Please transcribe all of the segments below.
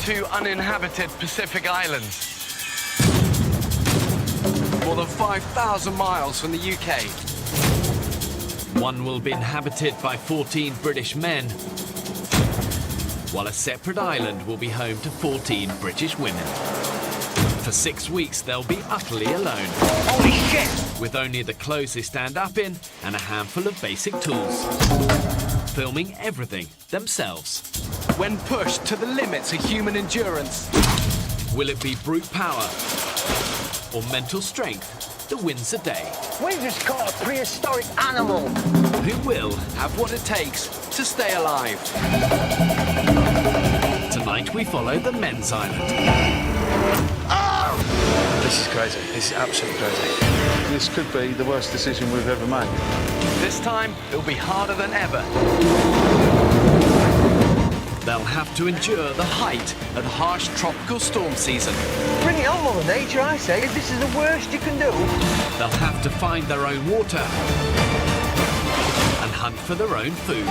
two uninhabited Pacific islands. More than 5,000 miles from the UK. One will be inhabited by 14 British men, while a separate island will be home to 14 British women. For 6 weeks, they'll be utterly alone. Holy shit! With only the clothes they stand up in and a handful of basic tools. Filming everything themselves. When pushed to the limits of human endurance. Will it be brute power or mental strength that wins the day? We just caught a prehistoric animal. Who will have What it takes to stay alive. Tonight we follow the men's island. This is crazy. This is absolutely crazy. This could be the worst decision we've ever made. This time, it'll be harder than ever. They'll have to endure the height of the harsh tropical storm season. Bring it on, Mother Nature, I say. This is the worst you can do. They'll have to find their own water and hunt for their own food.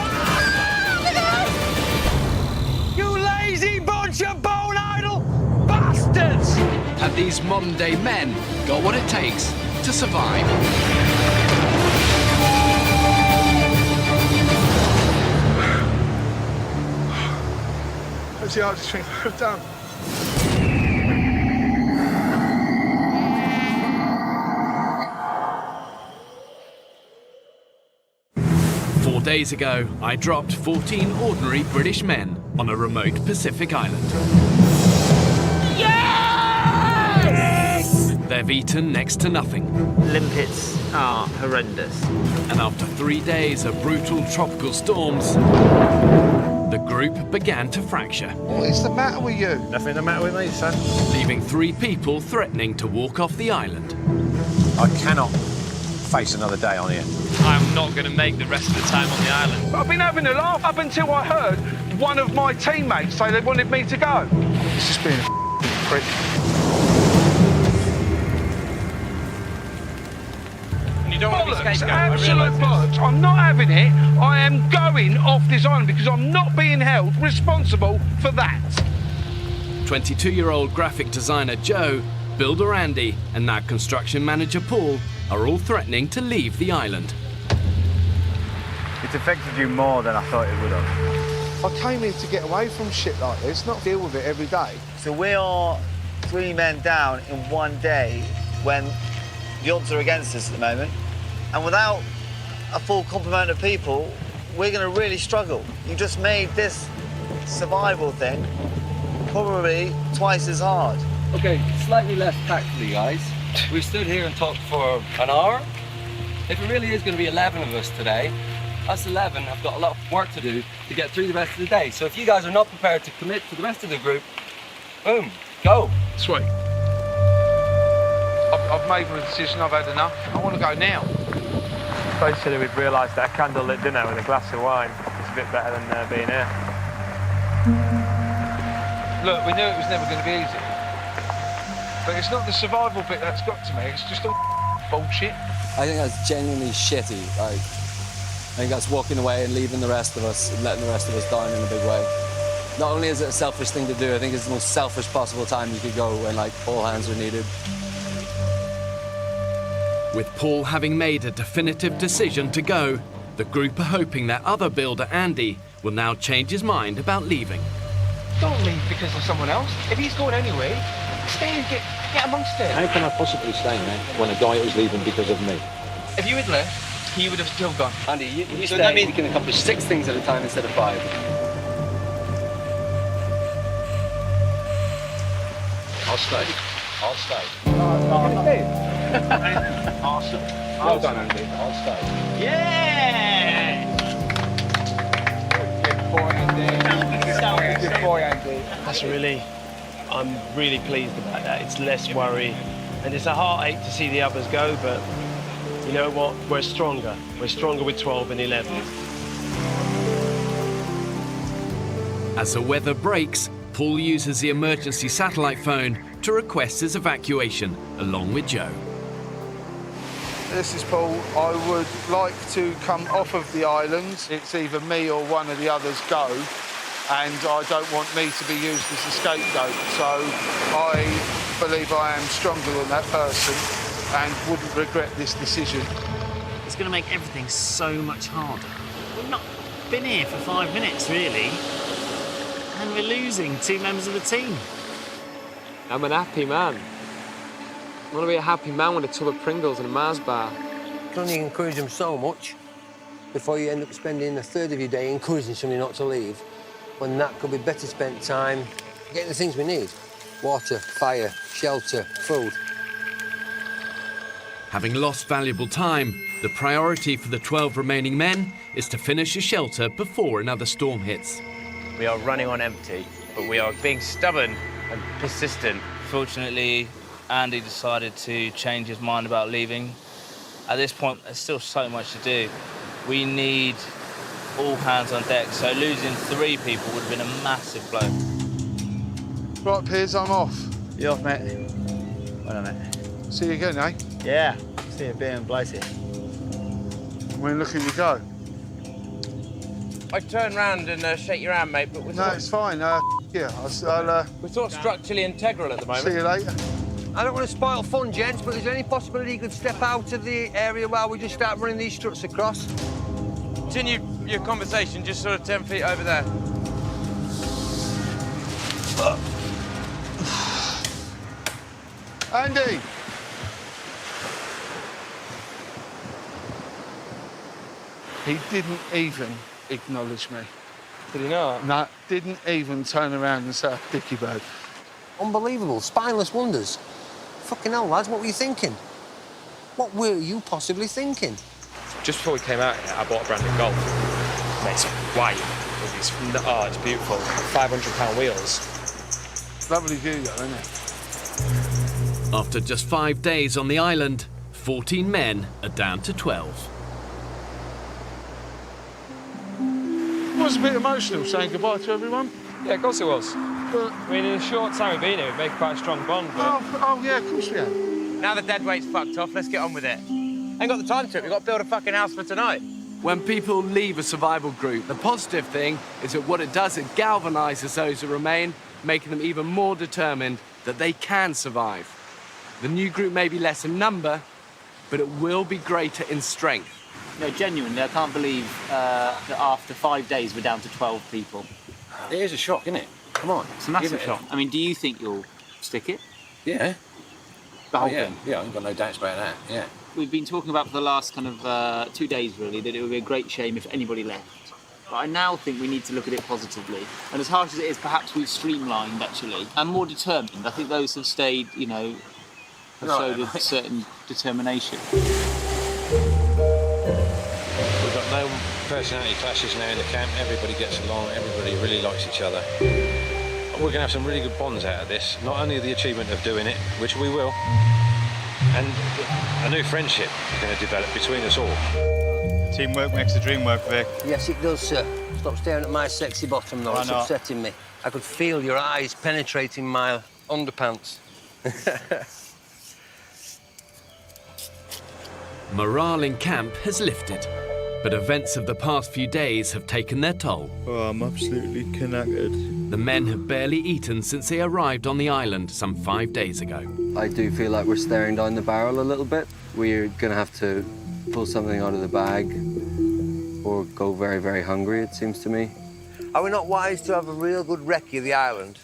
You lazy bunch of bone idle bastards! Have these modern-day men got what it takes to survive? That's the hardest thing I've done. Four days ago, I dropped 14 ordinary British men on a remote Pacific island. Yes! They've eaten next to nothing. Limpets are horrendous. And after 3 days of brutal tropical storms, the group began to fracture, What is the matter with you? Nothing the matter with me, son. leaving 3 people threatening to walk off the island. I cannot face another day on here. I'm not going to make the rest of the time on the island. I've been having a laugh up until I heard one of my teammates say they wanted me to go. It's just being a prick. You don't want to be Bollocks, scapegoat, I absolute realise this. bollocks. I'm not having it. I am going off this island because I'm not being held responsible for that. 22-year-old graphic designer Joe, builder Andy, and now construction manager Paul are all threatening to leave the island. It's affected you more than I thought it would have. I came here to get away from shit like this, not deal with it every day. So we are 3 men down in 1 day when the odds are against us at the moment. And without a full complement of people, we're going to really struggle. You just made this survival thing probably twice as hard. Okay, slightly less tactfully, guys. We've stood here and talked for an hour. If it really is going to be 11 of us today, us 11 have got a lot of work to do to get through the rest of the day. So if you guys are not prepared to commit to the rest of the group, boom, go. Sweet. I've made my decision. I've had enough. I want to go now. Basically, we've realised that a candlelit dinner with a glass of wine is a bit better than being here. Look, we knew it was never going to be easy. But it's not the survival bit that's got to me. It's just all bullshit. I think that's genuinely shitty. Like, I think that's walking away and leaving the rest of us, and letting the rest of us down in a big way. Not only is it a selfish thing to do, I think it's the most selfish possible time you could go when, like, all hands are needed. With Paul having made a definitive decision to go, the group are hoping their other builder, Andy, will now change his mind about leaving. Don't leave because of someone else. If he's going anyway, stay and get amongst it. How can I possibly stay, man, when a guy is leaving because of me? If you had left, he would have still gone. Andy, you So stay, that means- you can accomplish 6 things at a time instead of 5. I'll stay. I'll stay. Awesome. Well done, Andy. I'll stay. Yeah! Good boy, Andy. Good boy, Andy. That's I'm really pleased about that. It's less worry, and it's a heartache to see the others go, but you know what? We're stronger. We're stronger with 12 and 11. As the weather breaks, Paul uses the emergency satellite phone to request his evacuation, along with Joe. This is Paul. I would like to come off of the island. It's either me or one of the others go. and I don't want me to be used as a scapegoat. So I believe I am stronger than that person and wouldn't regret this decision. It's going to make everything so much harder. We've not been here for 5 minutes, really, and we're losing 2 members of the team. I'm an happy man. I want to be a happy man with a tub of Pringles and a Mars bar. You can only encourage them so much before you end up spending a third of your day encouraging somebody not to leave, when that could be better spent time getting the things we need. Water, fire, shelter, food. Having lost valuable time, the priority for the 12 remaining men is to finish a shelter before another storm hits. We are running on empty, but we are being stubborn and persistent. Fortunately, Andy decided to change his mind about leaving. At this point, there's still so much to do. We need all hands on deck, so losing 3 people would have been a massive blow. Right, Piers, I'm off. You off, mate? Well done, mate. See you again, eh? Yeah, see you being Blighty. When looking to go? I'd turn round and shake your hand, mate, but we're No, it's fine. Yeah, I'll we're sort of structurally integral at the moment. see you later. I don't want to spoil fun, gents, but is there any possibility you could step out of the area while we just start running these struts across? Continue your conversation, just sort of 10 feet over there. Andy! He didn't even acknowledge me. Did he not? No, didn't even turn around and say, Dicky bird. Unbelievable. Spineless wonders. Fucking hell, lads, what were you thinking? What were you possibly thinking? Just before we came out here, I bought a brand new Golf. Mate, it's white. It's beautiful. £500 wheels. Lovely view, though, isn't it? After just 5 days on the island, 14 men are down to 12. It was a bit emotional saying goodbye to everyone. Yeah, of course it was. But, I mean, in a short time we've been here, we've made quite a strong bond, but... Oh, yeah, of course we have. Now the dead weight's fucked off, let's get on with it. Ain't got the time to it, we've got to build a fucking house for tonight. When people leave a survival group, the positive thing is that what it does, it galvanises those who remain, making them even more determined that they can survive. The new group may be less in number, but it will be greater in strength. No, genuinely, I can't believe that after 5 days we're down to 12 people. It is a shock, isn't it? Come on. It's a massive shock. I mean, do you think you'll stick it? Yeah. The whole yeah. thing? Yeah, I ain't got no doubts about that, yeah. We've been talking about for the last kind of 2 days, really, that it would be a great shame if anybody left. But I now think we need to look at it positively. And as harsh as it is, perhaps we've streamlined, actually, and more determined. I think those who've stayed, you know, have showed a certain determination. We've got no personality clashes now in the camp. Everybody gets along, everybody really likes each other. We're going to have some really good bonds out of this. Not only the achievement of doing it, which we will, and a new friendship is going to develop between us all. Teamwork makes the dream work, Vic. Yes, it does, sir. Stop staring at my sexy bottom, though. Why It's not? upsetting me. I could feel your eyes penetrating my underpants. Morale in camp has lifted, but events of the past few days have taken their toll. Oh, I'm absolutely knackered. The men have barely eaten since they arrived on the island some 5 days ago. I do feel like we're staring down the barrel a little bit. We're going to have to pull something out of the bag or go very, very hungry, it seems to me. Are we not wise to have a real good recce of the island?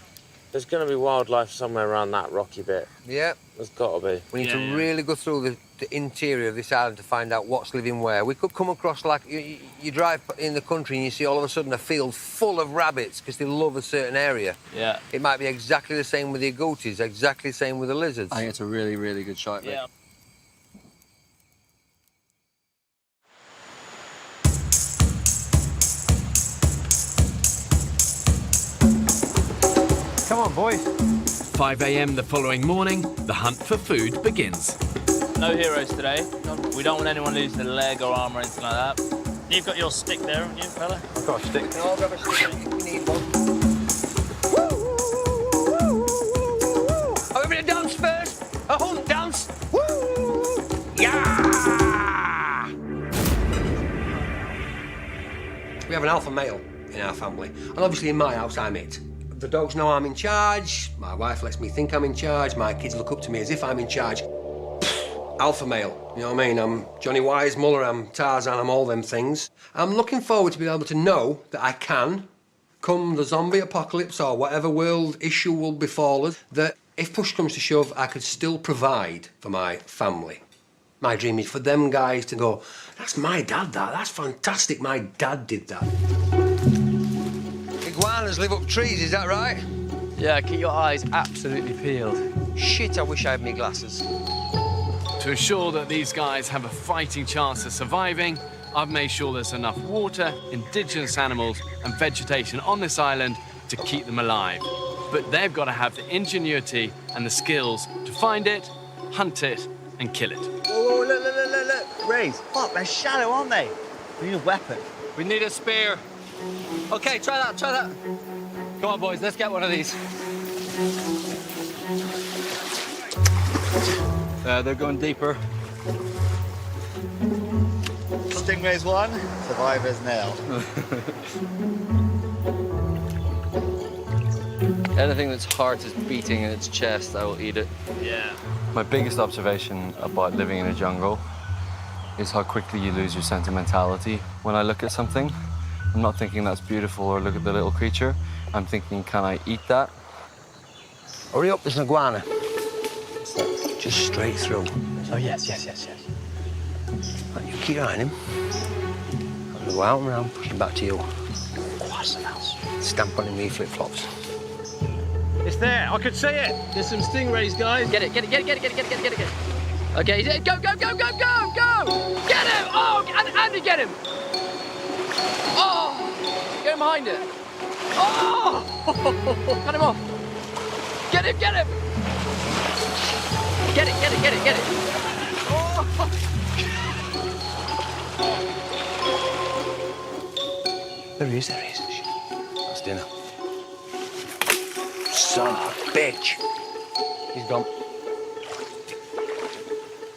There's going to be wildlife somewhere around that rocky bit. Yeah. There's got to be. We need to really go through the interior of this island to find out what's living where. We could come across, like, you drive in the country and you see all of a sudden a field full of rabbits because they love a certain area. Yeah. It might be exactly the same with the agoutis, exactly the same with the lizards. I think it's a really, really good shot, mate. Yeah. Come on, boys. 5 a.m. the following morning, the hunt for food begins. No heroes today. We don't want anyone losing a leg or arm or anything like that. You've got your stick there, haven't you, fella? I've got a stick. We can all grab a stick if we need one. Are we going to dance first? A hunt dance? Woo! Yeah! We have an alpha male. in our family. And obviously in my house, I'm it. The dogs know I'm in charge. My wife lets me think I'm in charge. My kids look up to me as if I'm in charge. Alpha male, you know what I mean? I'm Johnny Weissmuller, I'm Tarzan, I'm all them things. I'm looking forward to being able to know that I can, come the zombie apocalypse or whatever world issue will befall us, that if push comes to shove, I could still provide for my family. My dream is for them guys to go, that's my dad, that's fantastic, my dad did that. Iguanas live up trees, is that right? Yeah, keep your eyes absolutely peeled. Shit, I wish I had my glasses. To ensure that these guys have a fighting chance of surviving, I've made sure there's enough water, indigenous animals and vegetation on this island to keep them alive. But they've got to have the ingenuity and the skills to find it, hunt it and kill it. Whoa, look. Rays, fuck, they're shallow, aren't they? We need a weapon. We need a spear. Okay, try that. Come on, boys, let's get one of these. They're going deeper. Stingrays won, survivors nil. Anything that's heart is beating in its chest, I will eat it. Yeah. My biggest observation about living in a jungle is how quickly you lose your sentimentality. When I look at something, I'm not thinking that's beautiful or look at the little creature. I'm thinking, can I eat that? Hurry up, there's an iguana. Just straight through. Oh, yes. Right, you keep eyeing him. I'll go out and round, push him back to you. Stamp on him with your flip-flops. It's there. I could see it. There's some stingrays, guys. Get it. Okay, go! Get him! Oh, Andy, get him! Oh, get him behind it. Oh, cut him off. Get him! Get it! Oh. There he is. That's dinner. Son of a bitch. He's gone.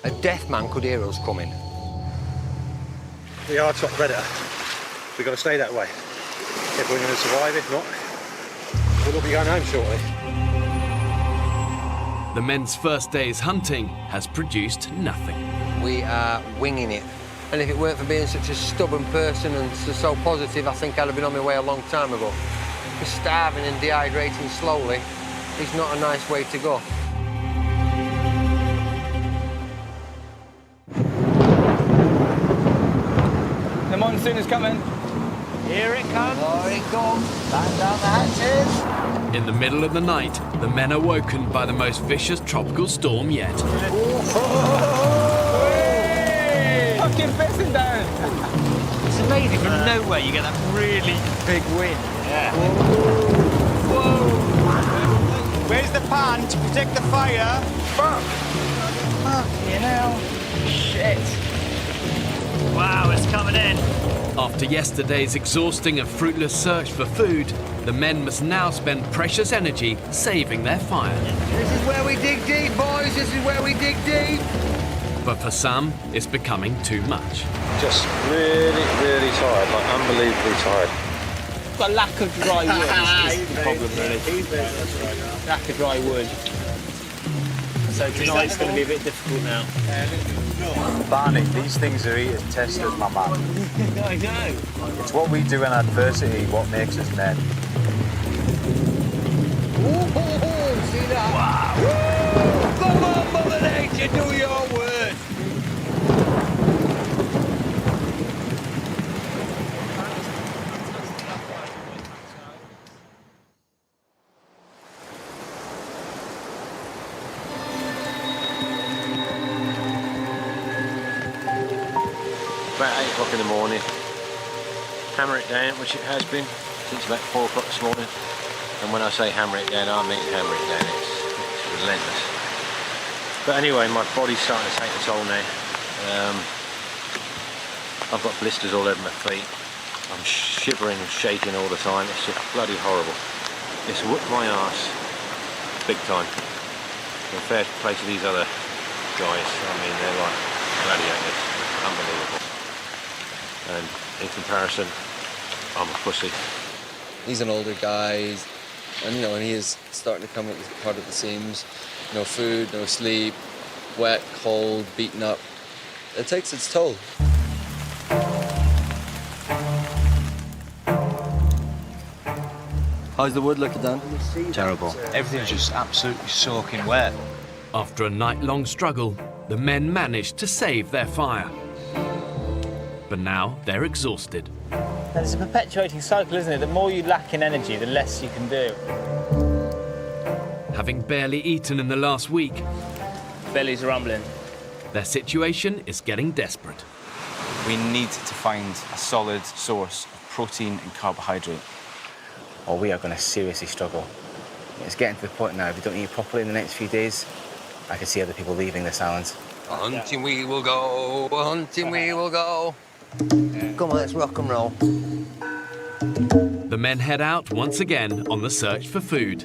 A deaf man could hear us coming. The hard top predator. We've got to stay that way. If we're going to survive, if not, we'll all be going home shortly. The men's first day's hunting has produced nothing. We are winging it. And if it weren't for being such a stubborn person and so positive, I think I'd have been on my way a long time ago. Because starving and dehydrating slowly is not a nice way to go. The monsoon is coming. Here it comes. Here it comes. Batten down the hatches. In the middle of the night, the men are woken by the most vicious tropical storm yet. Fucking pissing down. It's amazing, from nowhere you get that really big wind. Yeah. Whoa. Where's the pan to protect the fire? Fuck. Fucking hell. Shit. Wow, it's coming in. After yesterday's exhausting and fruitless search for food, the men must now spend precious energy saving their fire. This is where we dig deep, boys. This is where we dig deep. But for some, it's becoming too much. Just really tired, like unbelievably tired. Got lack of dry wood is the problem, really. Lack of dry wood. So tonight's going to be a bit difficult now. Barney, these things are eating testers, my man. I know. It's what we do in adversity, what makes us men. See that? Wow. Come on, Mother Nature, do your word. About 8 o'clock in the morning. Hammer it down, which it has been since about 4 o'clock this morning. And when I say hammer it down, I mean hammer it down. It's relentless. But anyway, my body's starting to take a toll now. I've got blisters all over my feet. I'm shivering and shaking all the time. It's just bloody horrible. It's whooped my arse big time. Compared to place of these other guys, I mean, they're like gladiators. Unbelievable. And in comparison, I'm a pussy. He's an older guy, and he is starting to come at the part of the seams. No food, no sleep, wet, cold, beaten up. It takes its toll. How's the wood looking, Dan? Terrible. Everything's just absolutely soaking wet. After a night-long struggle, the men managed to save their fire. But now they're exhausted. And it's a perpetuating cycle, isn't it? The more you lack in energy, the less you can do. Having barely eaten in the last week, belly's rumbling. Their situation is getting desperate. We need to find a solid source of protein and carbohydrate, or we are going to seriously struggle. It's getting to the point now, if we don't eat properly in the next few days, I can see other people leaving this island. Hunting we will go, hunting we will go. Come on, let's rock and roll. The men head out once again on the search for food.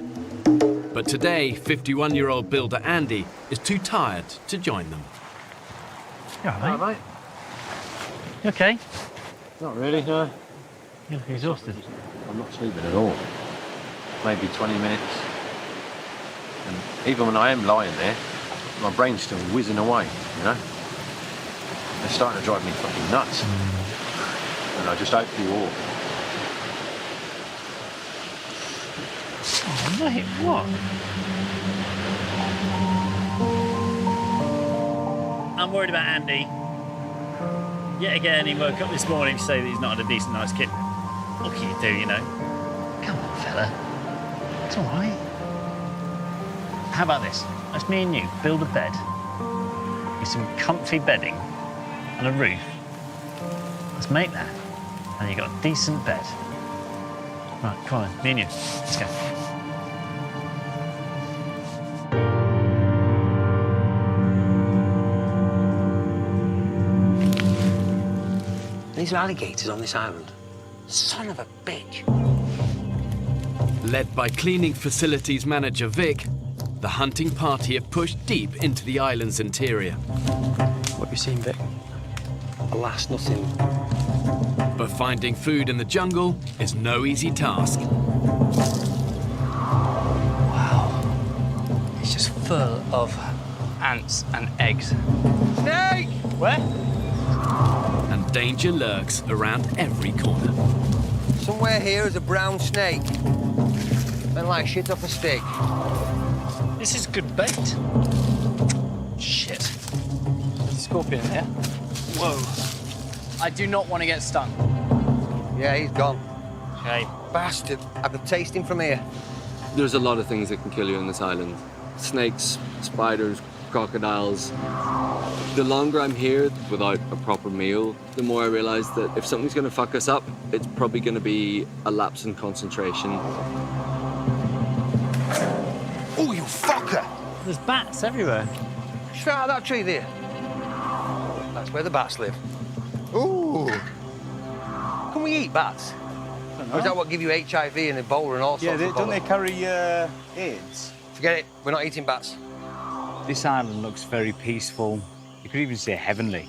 But today, 51-year-old builder Andy is too tired to join them. You all right, mate? You okay? Not really, no. You look exhausted. I'm not sleeping at all. Maybe 20 minutes. And even when I am lying there, my brain's still whizzing away, you know? It's starting to drive me fucking nuts. And I just hope you all. Oh, mate, what? I'm worried about Andy. Yet again, he woke up this morning to say that he's not had a decent night's kip. What can you do, you know? Come on, fella. It's all right. How about this? Let's me and you build a bed with some comfy bedding and a roof. Let's make that, and you got a decent bed. Right, come on, me and you. Let's go. These are alligators on this island. Son of a bitch. Led by cleaning facilities manager Vic, the hunting party have pushed deep into the island's interior. What have you seen, Vic? Alas, nothing. But finding food in the jungle is no easy task. Wow. It's just full of ants and eggs. Snake! Where? And danger lurks around every corner. Somewhere here is a brown snake. Smell like shit off a stick. This is good bait. Shit. Scorpion, yeah? Whoa. I do not want to get stung. Yeah, he's gone. Okay. Bastard. I can taste him from here. There's a lot of things that can kill you on this island. Snakes, spiders, crocodiles. The longer I'm here without a proper meal, the more I realise that if something's going to fuck us up, it's probably going to be a lapse in concentration. Oh, you fucker! There's bats everywhere. Straight out of that tree there. That's where the bats live. Ooh. Can we eat bats? Or is that what give you HIV and Ebola and all sorts of don't they carry AIDS? Forget it. We're not eating bats. This island looks very peaceful. You could even say heavenly.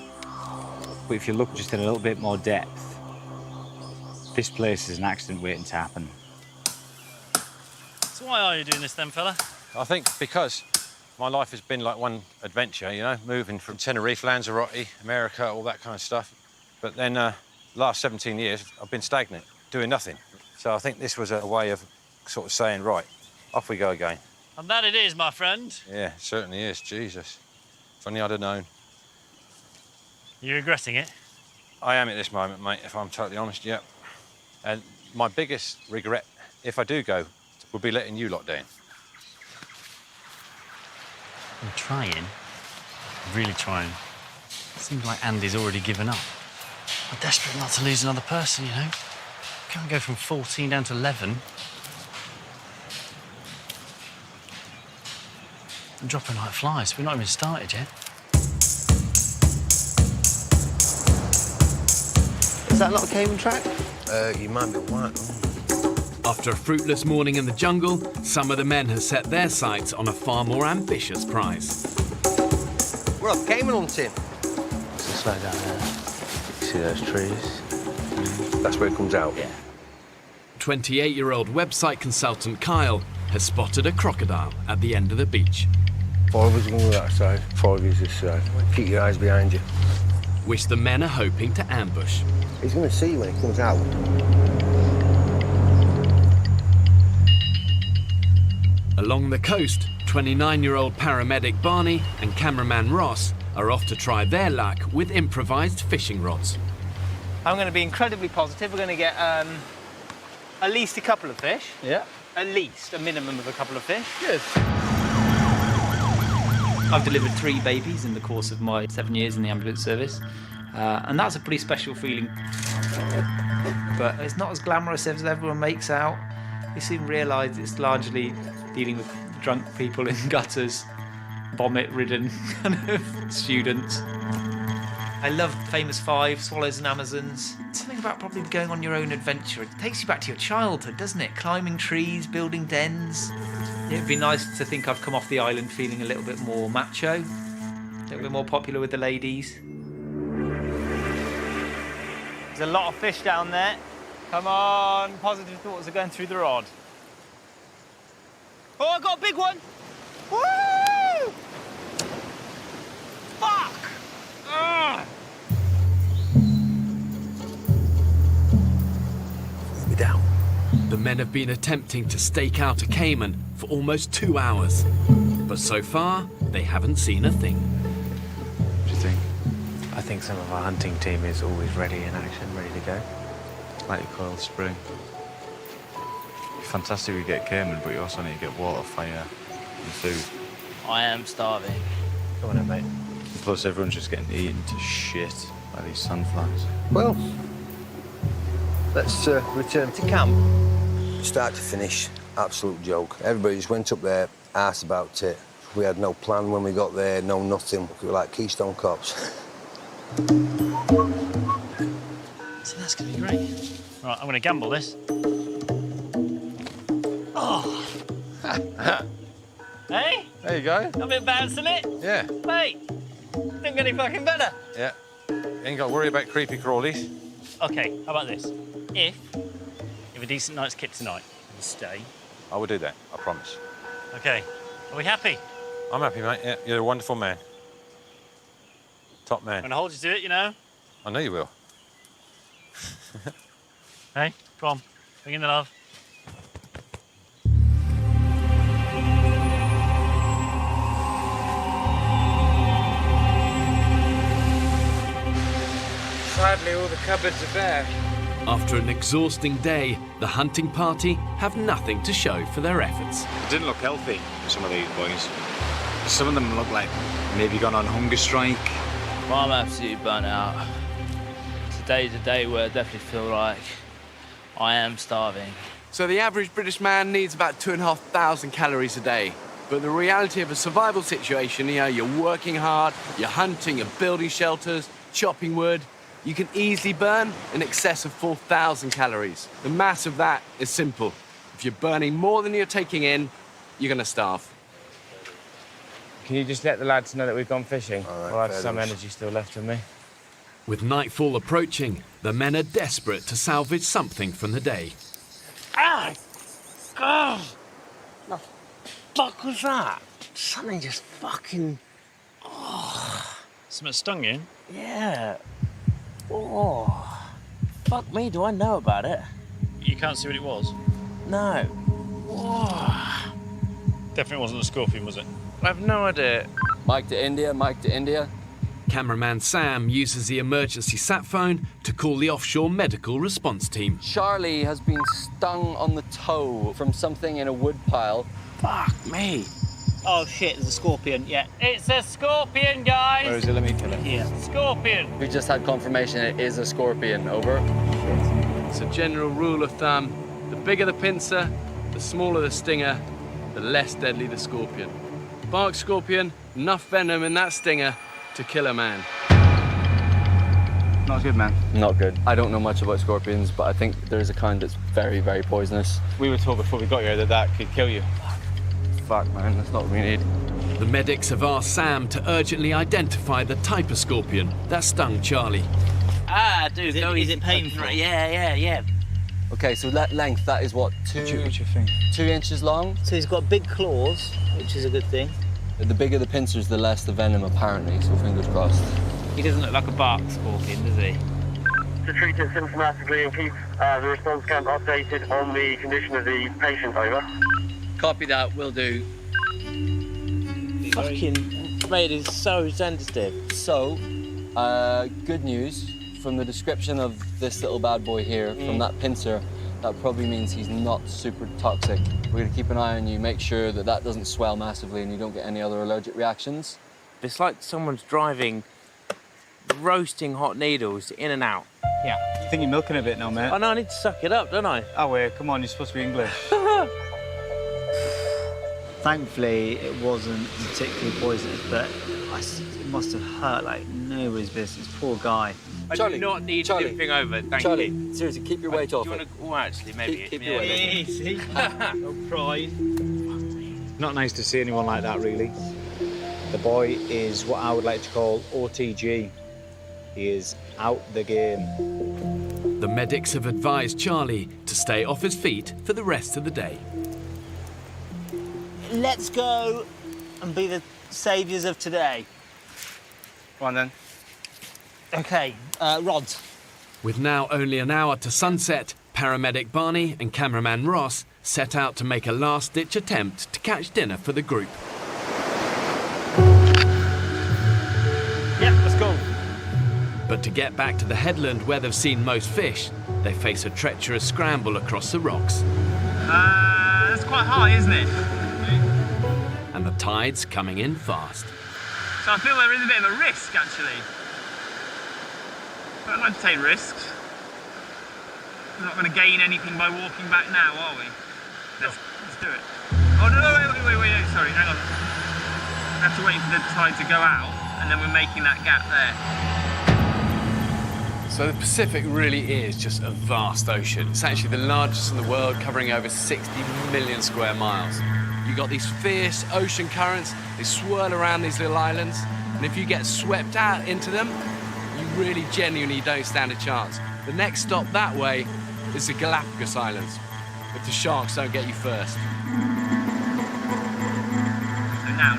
But if you look just in a little bit more depth, this place is an accident waiting to happen. So why are you doing this then, fella? I think because my life has been like one adventure, you know, moving from Tenerife, Lanzarote, America, all that kind of stuff. But then last 17 years, I've been stagnant, doing nothing. So I think this was a way of sort of saying, right, off we go again. And that it is, my friend. Yeah, it certainly is, Jesus. If only I'd have known. You regretting it? I am at this moment, mate, if I'm totally honest, yeah. And my biggest regret, if I do go, would be letting you lot down. I'm trying. Really trying. Seems like Andy's already given up. I'm desperate not to lose another person, you know? Can't go from 14 down to 11. I'm dropping like flies. We've not even started yet. Is that not a caving track? You might be right. After a fruitless morning in the jungle, some of the men have set their sights on a far more ambitious prize. We're off caiman hunting. So slow down there. You see those trees? That's where it comes out? Yeah. 28-year-old website consultant Kyle has spotted a crocodile at the end of the beach. 4 of us are going to that side, 4 of us this side. Keep your eyes behind you. Which the men are hoping to ambush. He's going to see you when he comes out. Along the coast, 29-year-old paramedic Barney and cameraman Ross are off to try their luck with improvised fishing rods. I'm going to be incredibly positive. We're going to get at least a couple of fish. Yeah. At least a minimum of a couple of fish. Good. I've delivered 3 babies in the course of my 7 years in the ambulance service, and that's a pretty special feeling. But it's not as glamorous as everyone makes out. You soon realise it's largely dealing with drunk people in gutters, vomit-ridden kind of students. I love Famous Five, Swallows and Amazons. Something about probably going on your own adventure. It takes you back to your childhood, doesn't it? Climbing trees, building dens. It'd be nice to think I've come off the island feeling a little bit more macho, a little bit more popular with the ladies. There's a lot of fish down there. Come on, positive thoughts are going through the rod. Oh, I got a big one! Woo! Fuck! Ugh. We'll be down. The men have been attempting to stake out a caiman for almost 2 hours. But so far, they haven't seen a thing. What do you think? I think some of our hunting team is always ready in action, ready to go. Like a coiled spring. Fantastic we get caiman, but you also need to get water, fire, and food. I am starving. Go on then, mate. Plus, everyone's just getting eaten to shit by these sunflies. Well, let's return to camp. Start to finish, absolute joke. Everybody just went up there, asked about it. We had no plan when we got there, no nothing. We were like Keystone Cops. So that's going to be great. Right, I'm going to gamble this. Oh. Hey? There you go. A bit bouncing it? Yeah. Mate, didn't get any fucking better. Yeah. Ain't got to worry about creepy crawlies. Okay, how about this? If a decent night's kit tonight, we'll stay. I will do that, I promise. Okay, are we happy? I'm happy, mate. Yeah, you're a wonderful man. Top man. I'm going to hold you to it, you know? I know you will. Hey, come on, bring in the love. Sadly, all the cupboards are bare. After an exhausting day, the hunting party have nothing to show for their efforts. It didn't look healthy, some of these boys. Some of them look like maybe gone on hunger strike. Well, I'm absolutely burnt out. Today's a day where I definitely feel like I am starving. So the average British man needs about 2,500 calories a day. But the reality of a survival situation, you're working hard, you're hunting, you're building shelters, chopping wood, you can easily burn in excess of 4,000 calories. The mass of that is simple. If you're burning more than you're taking in, you're gonna starve. Can you just let the lads know that we've gone fishing? All right, I'll have fair some enough. energy still left in me. With nightfall approaching, the men are desperate to salvage something from the day. Ah! God! The fuck was that? Something just fucking... Oh. Something stung you? Yeah. Oh. Fuck me, do I know about it? You can't see what it was? No. Oh. Definitely wasn't a scorpion, was it? I have no idea. Mike to India, Mike to India. Cameraman Sam uses the emergency sat phone to call the offshore medical response team. Charlie has been stung on the toe from something in a wood pile. Fuck me. Oh shit, there's a scorpion, yeah. It's a scorpion, guys! Where is it? Let me kill it. Here. Scorpion! We just had confirmation it is a scorpion. Over. It's a general rule of thumb. The bigger the pincer, the smaller the stinger, the less deadly the scorpion. Bark scorpion, enough venom in that stinger to kill a man. Not good, man. Not good. I don't know much about scorpions, but I think there's a kind that's very, very poisonous. We were told before we got here that that could kill you. Fuck, man, that's not what we need. The medics have asked Sam to urgently identify the type of scorpion that stung Charlie. Ah, dude, Is it painful? Yeah. Okay, so that length, that is what, 2 inches long? So he's got big claws, which is a good thing. The bigger the pincers, the less the venom, apparently, so fingers crossed. He doesn't look like a bark scorpion, does he? To treat it symptomatically and keep the response camp updated on the condition of the patient, over. Copy that, will do. Fucking mate is so sensitive. So, good news, from the description of this little bad boy here, from that pincer, that probably means he's not super toxic. We're gonna keep an eye on you, make sure that that doesn't swell massively and you don't get any other allergic reactions. It's like someone's driving roasting hot needles in and out. Yeah. You think you're milking a bit now, mate? I know, I need to suck it up, don't I? Oh, wait, come on, you're supposed to be English. Thankfully, it wasn't particularly poisonous, but it must have hurt like nobody's business. Poor guy. I do not need anything over, thank you. Seriously, keep your weight off Do you want to... Oh, actually, maybe. Keep your weight off. Easy. No pride. Not nice to see anyone like that, really. The boy is what I would like to call OTG. He is out the game. The medics have advised Charlie to stay off his feet for the rest of the day. Let's go and be the saviours of today. Go on then. Okay, rods. With now only an hour to sunset, paramedic Barney and cameraman Ross set out to make a last-ditch attempt to catch dinner for the group. Yeah, let's go. But to get back to the headland where they've seen most fish, they face a treacherous scramble across the rocks. That's quite high, isn't it? And the tide's coming in fast. So I feel there is a bit of a risk, actually. But I'd like to take risks. We're not going to gain anything by walking back now, are we? Let's do it. Oh, no, wait, sorry, hang on. We have to wait for the tide to go out, and then we're making that gap there. So the Pacific really is just a vast ocean. It's actually the largest in the world, covering over 60 million square miles. You've got these fierce ocean currents, they swirl around these little islands, and if you get swept out into them, you really genuinely don't stand a chance. The next stop that way is the Galapagos Islands, if the sharks don't get you first. So now.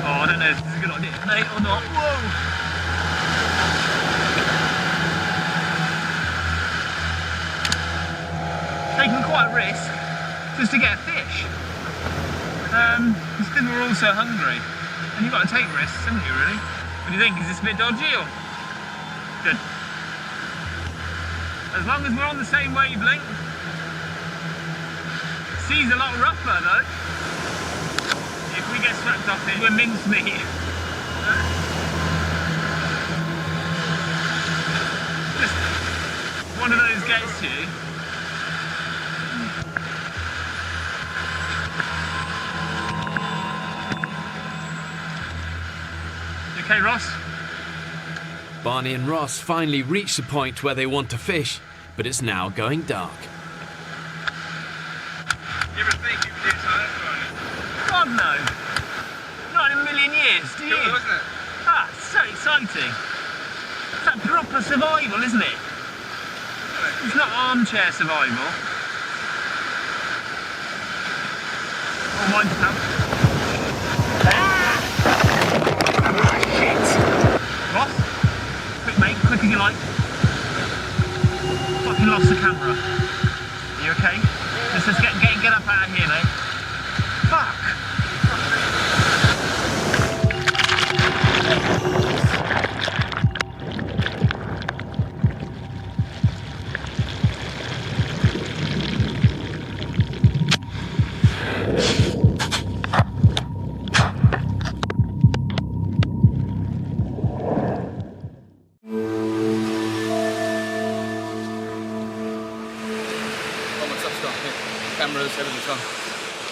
Oh, I don't know if this is a good idea, mate, or not. Whoa! Taking quite a risk just to get a fish. It's because we're all so hungry. And you've got to take risks, haven't you, really? What do you think? Is this a bit dodgy or? Good. As long as we're on the same wavelength. Sea's a lot rougher, though. If we get swept off it, we're mincemeat. Just one of those gets you. Okay, Ross? Barney and Ross finally reach the point where they want to fish, but it's now going dark. You ever think you could do something for it? God, no. Not in a million years, do you? Cool, wasn't it? Ah, so exciting. It's that proper survival, isn't it? It's not armchair survival. Oh, mine's out. Ross? Quick, mate, quick as you like. Fucking lost the camera. Are you okay? Let's just get up out of here, mate. Fuck! Everything's gone.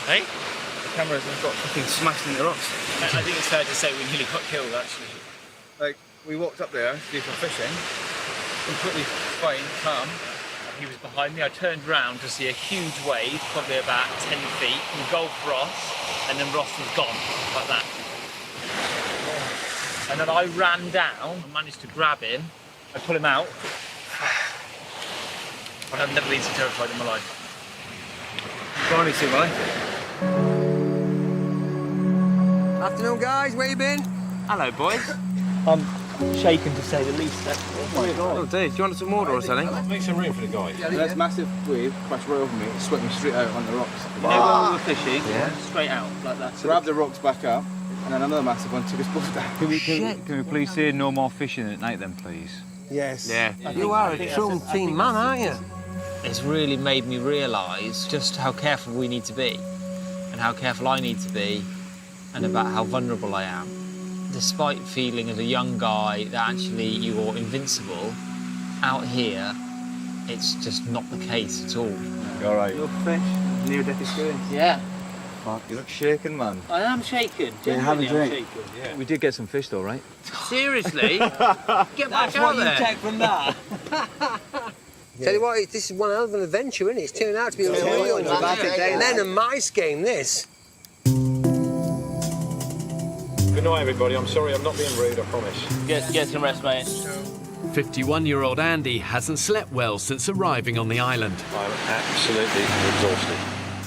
Hey? The cameras have got fucking smashed into rocks. I think it's fair to say we nearly got killed, actually. Like, we walked up there to do some fishing, completely fine, calm. He was behind me. I turned round to see a huge wave, probably about 10 feet, engulf Ross, and then Ross was gone, like that. I and then I ran down and managed to grab him. I pull him out. And I've never been so terrified in my life. Barney, too, mate. Afternoon, guys. Where you been? Hello, boys. I'm shaken to say the least. Oh, my God. Oh, Dave, do you want some water or something? Make some room for the guy. That's massive wave, crashed right over me, it swept me straight out on the rocks. You know where we were fishing? Yeah. Straight out, like that. So grabbed the rocks back up, and then another massive one took us both down. Can we please say no more fishing at night then, please? Yes. Yeah. You are a true team man, aren't you? It's really made me realise just how careful we need to be and how careful I need to be and about how vulnerable I am. Despite feeling as a young guy that actually you're invincible, out here it's just not the case at all. You all right? Look, fish, near-death experience. Yeah. Fuck, you look shaken, man. I am shaken. Yeah, have a Genuinely, drink. I'm shaken. Yeah. We did get some fish though, right? Seriously? Get back That's out what there. you take from that. Tell you what, this is one hell of an adventure, isn't it? It's turning out to be a real and then a mice game, this. Good night, everybody. I'm sorry I'm not being rude, I promise. Get some rest, mate. 51-year-old Andy hasn't slept well since arriving on the island. I'm absolutely exhausted.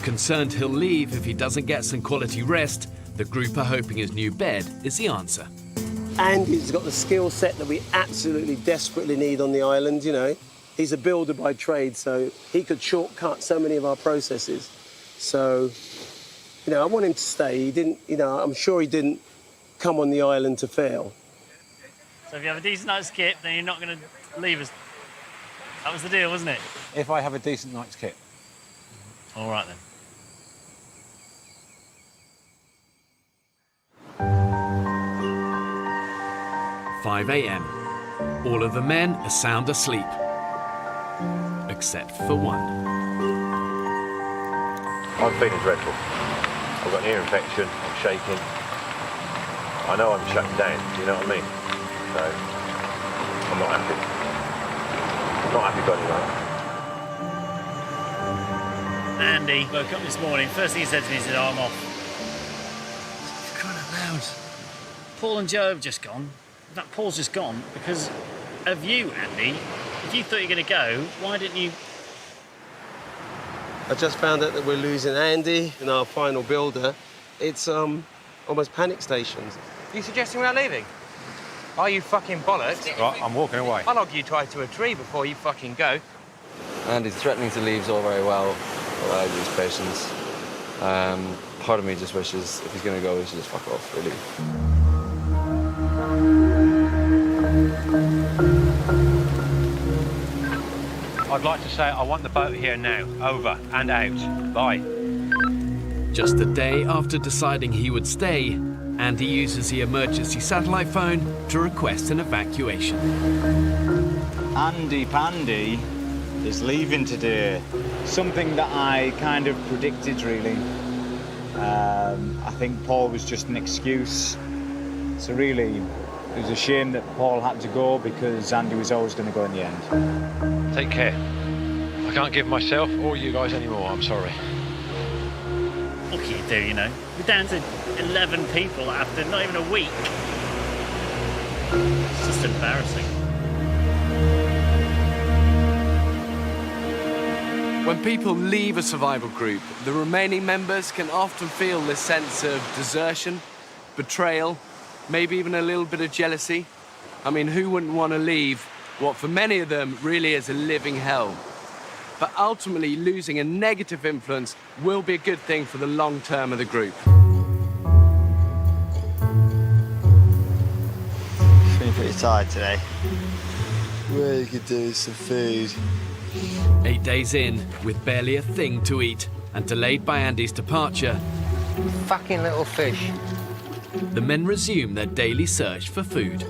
Concerned he'll leave if he doesn't get some quality rest, the group are hoping his new bed is the answer. Andy's got the skill set that we absolutely desperately need on the island, you know. He's a builder by trade, so he could shortcut so many of our processes. So, you know, I want him to stay. He didn't, you know, I'm sure he didn't come on the island to fail. So if you have a decent night's kit, then you're not going to leave us. That was the deal, wasn't it? If I have a decent night's kit. All right, then. – 5 a.m. All of the men are sound asleep. Except for one. I'm feeling dreadful. I've got an ear infection, I'm shaking. I know I'm shutting down, do you know what I mean? So, I'm not happy. Not happy got any Andy woke up this morning. First thing he said to me, he said, oh, I'm off. Crying out loud. Paul and Joe have just gone. In fact, Paul's just gone because of you, Andy. If you thought you were going to go, why didn't you? I just found out that we're losing Andy in our final builder. It's almost panic stations. You suggesting we're leaving? Are you fucking bollocks? Right, I'm walking away. I'll log you tied to a tree before you fucking go. Andy's threatening to leave is all very well, but I lose patience. Part of me just wishes if he's going to go, he should just fuck off, really. I'd like to say I want the boat here now. Over and out. Bye. Just a day after deciding he would stay, Andy uses the emergency satellite phone to request an evacuation. Andy Pandy is leaving today. Something that I kind of predicted, really. I think Paul was just an excuse. So really, it was a shame that Paul had to go because Andy was always going to go in the end. Take care. I can't give myself or you guys any more, I'm sorry. What can you do, you know? We're down to 11 people after not even a week. It's just embarrassing. When people leave a survival group, the remaining members can often feel this sense of desertion, betrayal, maybe even a little bit of jealousy. I mean, who wouldn't want to leave what for many of them really is a living hell? But ultimately, losing a negative influence will be a good thing for the long term of the group. Feeling pretty tired today. What you could do is some food. 8 days in, with barely a thing to eat, and delayed by Andy's departure, Fucking little fish. the men resume their daily search for food.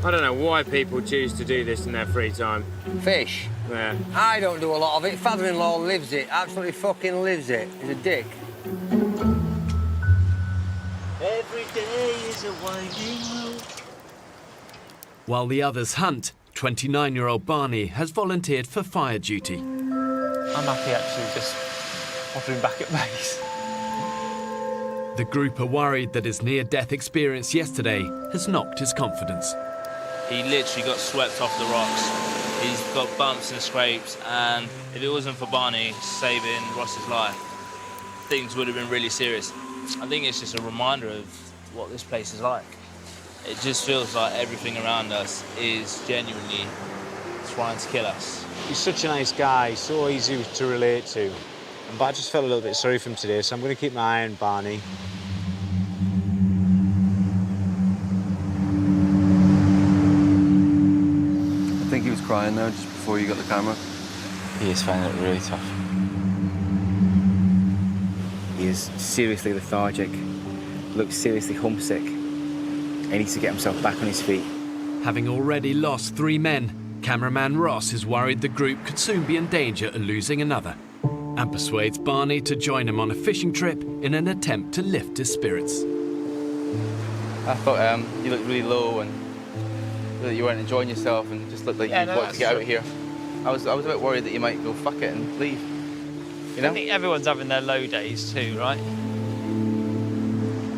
I don't know why people choose to do this in their free time. Fish? Yeah. I don't do a lot of it. Father-in-law lives it. Absolutely fucking lives it. He's a dick. Every day is a winding road. While the others hunt, 29-year-old Barney has volunteered for fire duty. I'm happy actually just pottering back at base. The group are worried that his near-death experience yesterday has knocked his confidence. He literally got swept off the rocks. He's got bumps and scrapes, and if it wasn't for Barney saving Ross's life, things would have been really serious. I think it's just a reminder of what this place is like. It just feels like everything around us is genuinely trying to kill us. He's such a nice guy, so easy to relate to. But I just felt a little bit sorry for him today, so I'm going to keep my eye on Barney. I think he was crying now just before you got the camera. He is finding it really tough. He is seriously lethargic, looks seriously homesick. He needs to get himself back on his feet. Having already lost 3 men, cameraman Ross is worried the group could soon be in danger of losing another, and persuades Barney to join him on a fishing trip in an attempt to lift his spirits. I thought you looked really low and that you weren't enjoying yourself and just looked like you wanted to get out of here. I was a bit worried that you might go fuck it and leave. You know? I think everyone's having their low days too, right?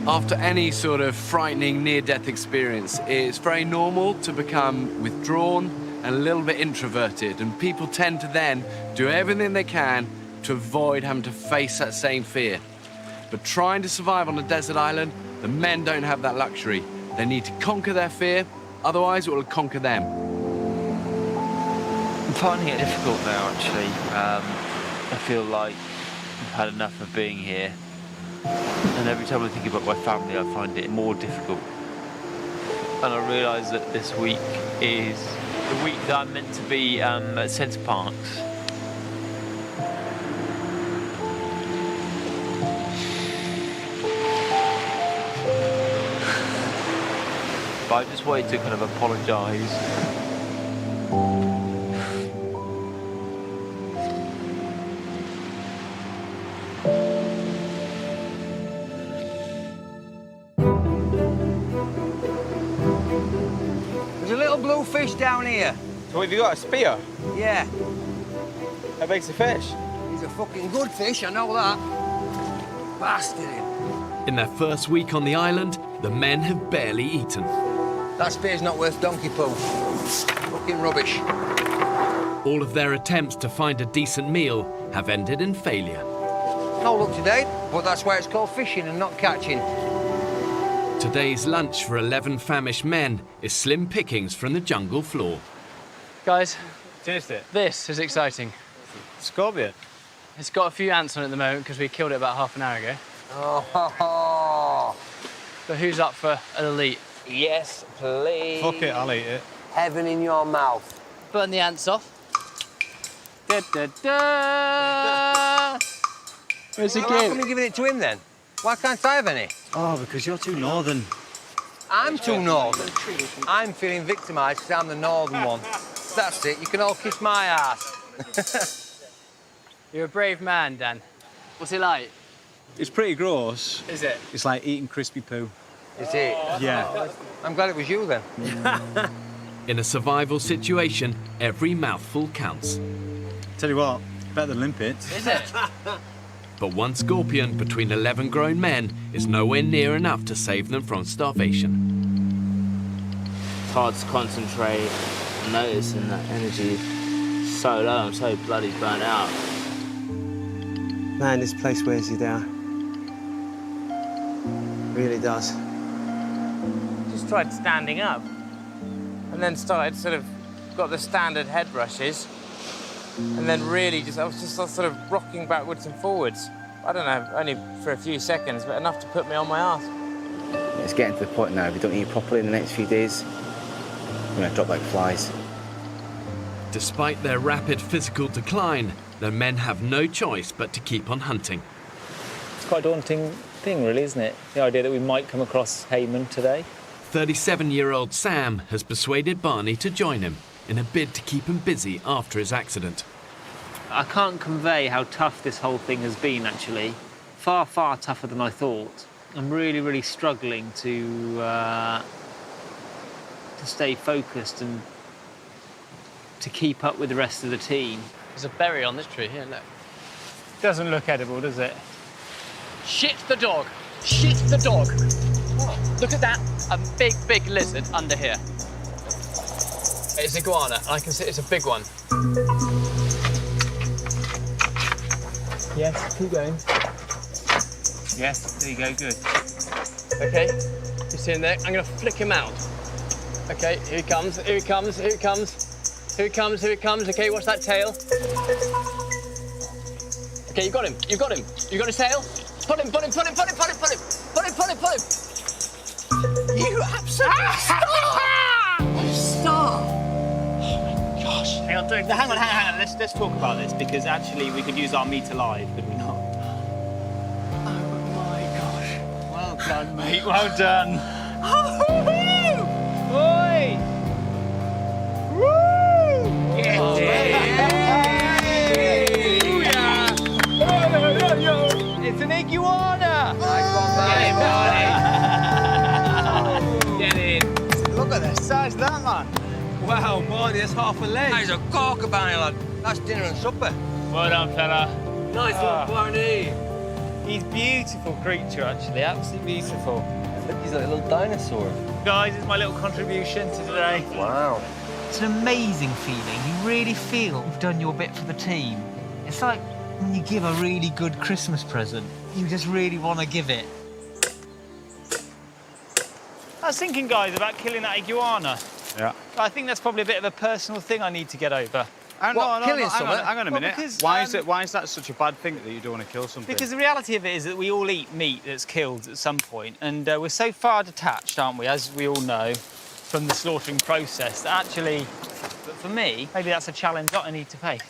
After any sort of frightening near-death experience, it's very normal to become withdrawn and a little bit introverted, and people tend to then do everything they can to avoid having to face that same fear. But trying to survive on a desert island, the men don't have that luxury. They need to conquer their fear, otherwise it will conquer them. I'm finding it difficult now, actually. I feel like I've had enough of being here. And every time I think about my family, I find it more difficult. And I realise that this week is the week that I'm meant to be at Centre Parks. But I just wanted to kind of apologise. There's a little blue fish down here. So have you got a spear? Yeah. How big's the fish? He's a fucking good fish, I know that. Bastard him. In their first week on the island, the men have barely eaten. That spear's not worth donkey poo. Fucking rubbish. All of their attempts to find a decent meal have ended in failure. No luck today, but that's why it's called fishing and not catching. Today's lunch for 11 famished men is slim pickings from the jungle floor. Guys, taste it. This is exciting. Scorpion. It's got a few ants on it at the moment because we killed it about half an hour ago. Oh. But who's up for an elite? Yes, please. Fuck it, I'll eat it. Heaven in your mouth. Burn the ants off. Da, da, da. Where's the Well, how game? come you're giving it to him then? Why can't I have any? Oh, because you're too northern. I'm too northern. I'm feeling victimised because I'm the northern one. That's it, you can all kiss my ass. You're a brave man, Dan. What's it like? It's pretty gross. Is it? It's like eating crispy poo. Is it? Yeah. I'm glad it was you then. In a survival situation, every mouthful counts. Tell you what, better than limpets. Is it? But one scorpion between 11 grown men is nowhere near enough to save them from starvation. It's hard to concentrate and noticing that energy is so low. I'm so bloody burnt out. Man, this place wears you down. Really does. Just tried standing up and then started got the standard head rushes and then really I was just sort of rocking backwards and forwards. I don't know, only for a few seconds, but enough to put me on my arse. It's getting to the point now, if we don't eat properly in the next few days, we're going to drop like flies. Despite their rapid physical decline, the men have no choice but to keep on hunting. It's quite a daunting thing, really, isn't it? The idea that we might come across Hayman today. 37-year-old Sam has persuaded Barney to join him in a bid to keep him busy after his accident. I can't convey how tough this whole thing has been, actually. Far, far tougher than I thought. I'm really, really struggling to stay focused and to keep up with the rest of the team. There's a berry on this tree here, look. Doesn't look edible, does it? Shit the dog. Shit the dog. Look at that. A big, big lizard under here. It's iguana. I can see it's a big one. Yes, keep going. Yes, there you go, good. Okay, he's sitting there. I'm gonna flick him out. Okay, here he comes, here he comes, here he comes. Here he comes, here he comes. Okay, watch that tail. Okay, you got him, you got him. You got his tail? Put him, put him, put him, put him, put him, put him. Put him, put him, put him. You absolute star! Gosh. Hang on, hang on. Let's talk about this because actually we could use our meter live, could we not? Oh my gosh. Well done, mate. Well done. Oi! Woo! Get It's an iguana! Nice one, Get in. Look at the size of that, man. Wow, Barney, that's half a leg. That is a corker, Barney, lad. That's dinner and supper. Well done, fella. Nice one, Barney. He's a beautiful creature, actually. Absolutely beautiful. Look, he's like a little dinosaur. Guys, it's my little contribution to today. Wow. It's an amazing feeling. You really feel you've done your bit for the team. It's like when you give a really good Christmas present. You just really want to give it. I was thinking, guys, about killing that iguana. Yeah. I think that's probably a bit of a personal thing I need to get over. Hang on a minute. Because, why is that such a bad thing that you don't want to kill something? Because the reality of it is that we all eat meat that's killed at some point, and we're so far detached, aren't we, as we all know, from the slaughtering process, that actually, but for me, maybe that's a challenge that I need to face.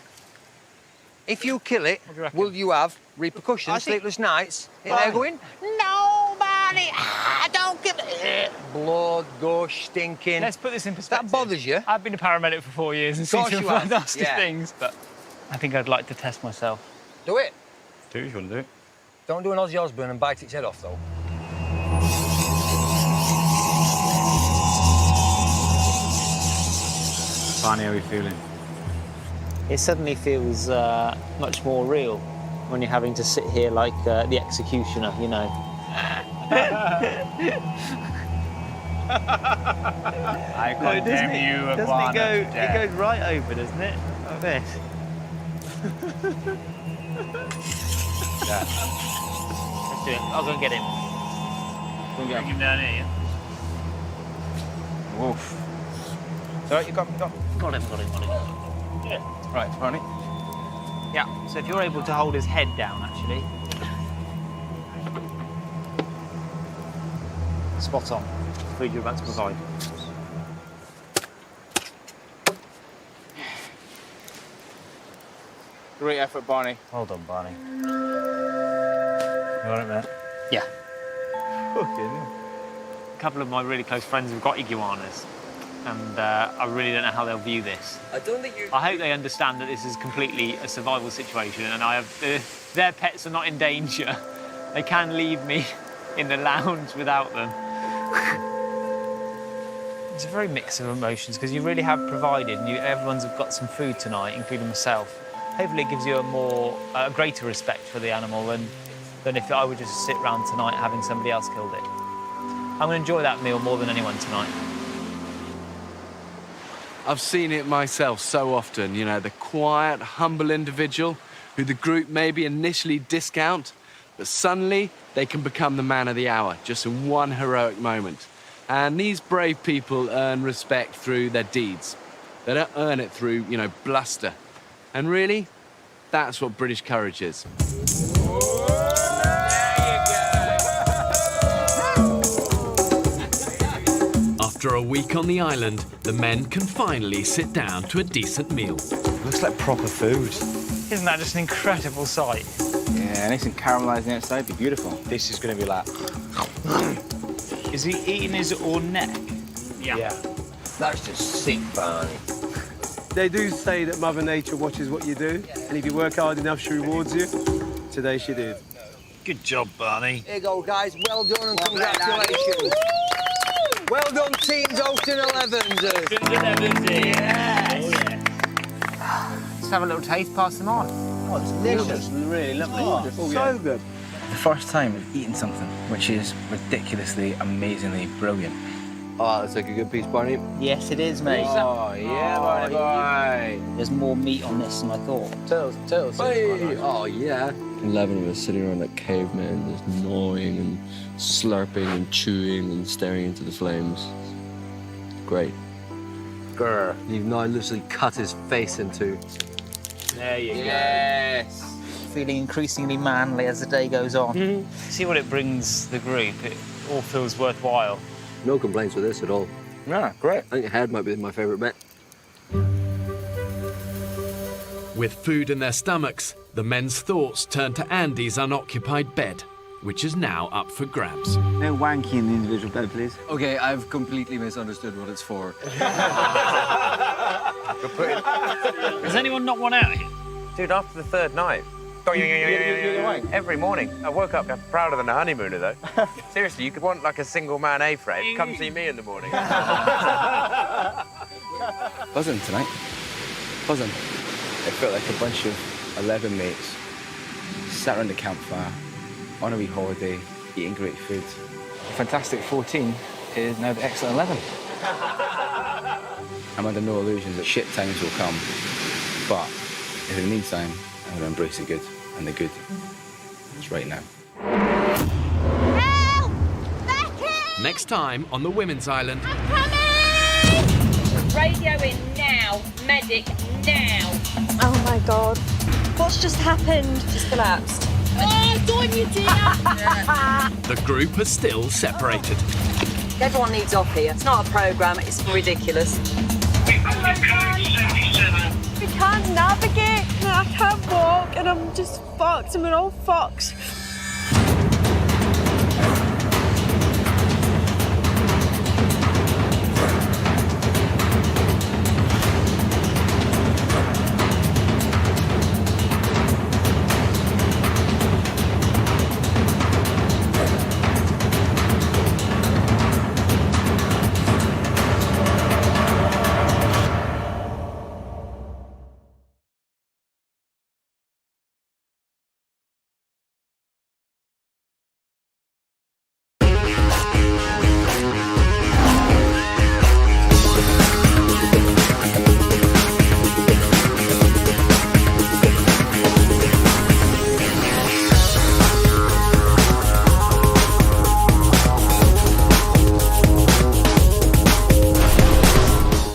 If you kill it, will you have repercussions, sleepless nights? They're going, no, Barney, don't give it. Blood, gush, stinking. Let's put this in perspective. That bothers you? I've been a paramedic for 4 years and Of seen course some you have, nasty yeah. things, but I think I'd like to test myself. Do it. Do it if you want to do it. Don't do an Ozzy Osbourne and bite its head off, though. Barney, how are you feeling? It suddenly feels much more real when you're having to sit here like the executioner, you know. I condemn you, iguana, to It death. goes right over, doesn't it? Like this. Yeah. Let's do it. I'll go and get him. Bring him down here. Woof. All right, you got him. Got him. Yeah. Right, Barney. Yeah, so if you're able to hold his head down, actually. Spot on. Food you're about to provide. Great effort, Barney. Well done, Barney. You want it, mate? Yeah. A couple of my really close friends have got iguanas, and I really don't know how they'll view this. I don't think you. I hope they understand that this is completely a survival situation, and their pets are not in danger. They can leave me in the lounge without them. It's a very mix of emotions because you really have provided, and everyone's got some food tonight, including myself. Hopefully, it gives you a greater respect for the animal than if I would just sit around tonight having somebody else killed it. I'm going to enjoy that meal more than anyone tonight. I've seen it myself so often, you know, the quiet, humble individual who the group maybe initially discount, but suddenly they can become the man of the hour just in one heroic moment. And these brave people earn respect through their deeds. They don't earn it through, you know, bluster. And really, that's what British courage is. After a week on the island, the men can finally sit down to a decent meal. Looks like proper food. Isn't that just an incredible sight? Yeah, nice and caramelised on the outside, be beautiful. This is going to be like... Is he eating his own neck? Yeah. That's just sick, Barney. They do say that Mother Nature watches what you do, and if you work hard enough, she rewards you. Today she did. Good job, Barney. Here you go, guys. Well done and congratulations. Well done, Team Dalton 11s. Yes. Let's have a little taste, pass them on. Oh, it's delicious. Really lovely. Oh, so good. the first time of eating something which is ridiculously, amazingly brilliant. Oh, that's like a good piece, Barney. Yes, it is, mate. Oh, yeah, Barney boy. There's more meat on this than I thought. Turtles. Hey. Oh, yeah. 11 of us sitting around like cavemen, just gnawing and slurping and chewing and staring into the flames. Great. Grr. You've now literally cut his face in two. There you Yes. Feeling increasingly manly as the day goes on. See what it brings the group. It all feels worthwhile. No complaints with this at all. Yeah, great. I think the head might be my favourite bit. With food in their stomachs, the men's thoughts turn to Andy's unoccupied bed, which is now up for grabs. No wanky in the individual bed, please. Okay, I've completely misunderstood what it's for. Does anyone not want out here? Dude, after the third night, every morning, I woke up prouder than a honeymooner, though. Seriously, you could want like a single man A-frame. Come see me in the morning. Buzzing tonight. Buzzing. It felt like a bunch of 11 mates sat around the campfire on a wee holiday, eating great food. The Fantastic 14 is now the Excellent 11. I'm under no illusions that shit times will come, but in the meantime, I'm going to embrace the good, and the good is right now. Help! Becky! Next time on the Women's Island. Radio in now. Medic now. Oh my God. What's just happened? She's collapsed. Oh, don't you dare! The group are still separated. Everyone needs off here. It's not a programme, it's ridiculous. We can't navigate, I can't walk, and I'm just fucked. I'm an old fox.